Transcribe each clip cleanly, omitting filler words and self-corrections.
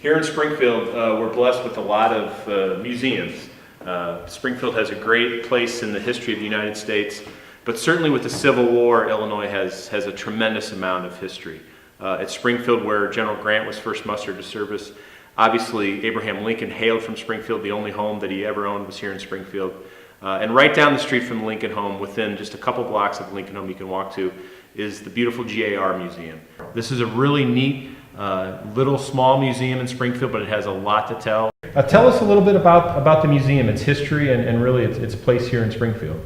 Here in Springfield, we're blessed with a lot of museums. Springfield has a great place in the history of the United States, but certainly with the Civil War, Illinois has a tremendous amount of history. At Springfield, where General Grant was first mustered to service, obviously Abraham Lincoln hailed from Springfield. The only home that he ever owned was here in Springfield. And right down the street from the Lincoln home, within just a couple blocks of the Lincoln home you can walk to, is the beautiful GAR Museum. This is a really neat, little small museum in Springfield, but it has a lot to tell. Tell us a little bit about the museum, its history, and really its place here in Springfield.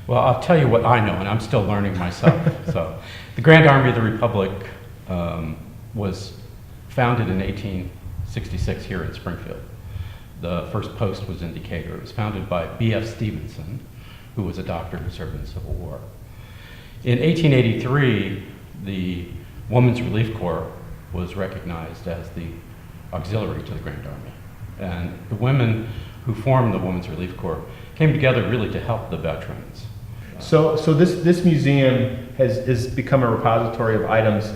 Well, I'll tell you what I know, and I'm still learning myself. So, the Grand Army of the Republic was founded in 1866 here in Springfield. The first post was in Decatur. It was founded by B.F. Stevenson, who was a doctor who served in the Civil War. In 1883, the Women's Relief Corps was recognized as the auxiliary to the Grand Army. And the women who formed the Women's Relief Corps came together really to help the veterans. So this museum has become a repository of items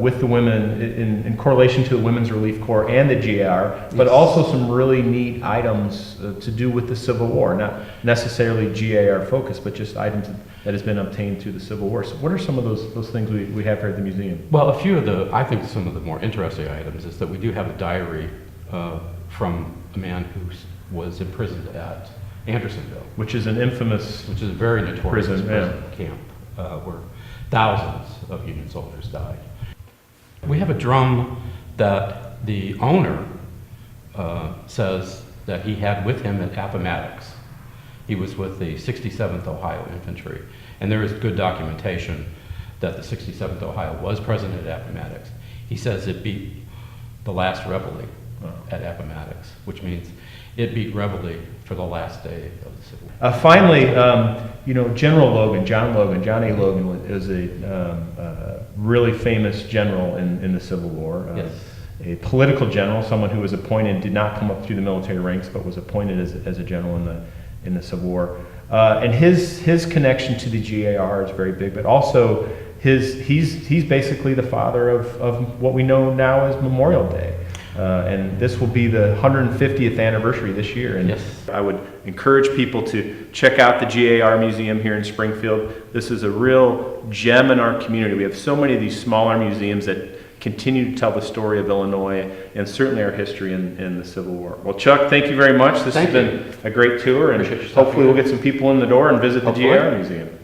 with the women in correlation to the Women's Relief Corps and the GAR, but also some really neat items to do with the Civil War, not necessarily GAR focused, but just items that has been obtained through the Civil War. So what are some of those things we have here at the museum? Well, I think some of the more interesting items is that we do have a diary from a man who was imprisoned at Andersonville. Which is an infamous Which is a very notorious prison camp where thousands of Union soldiers died. We have a drum that the owner says that he had with him at Appomattox. He was with the 67th Ohio Infantry, and there is good documentation that the 67th Ohio was present at Appomattox. He says it beat the last reveille at Appomattox, which means it beat reveille for the last day of the Civil War. Finally, General Logan, John A. Logan, is a really famous general in the Civil War. Yes. A political general, someone who was appointed, did not come up through the military ranks, but was appointed as a general in the Civil War. And his connection to the GAR is very big, but also he's basically the father of what we know now as Memorial Day. And this will be the 150th anniversary this year. And yes. I would encourage people to check out the GAR Museum here in Springfield. This is a real gem in our community. We have so many of these smaller museums that continue to tell the story of Illinois and certainly our history in the Civil War. Well, Chuck, thank you very much. This has been a great tour, and hopefully we'll get some people in the door and visit the GAR Museum.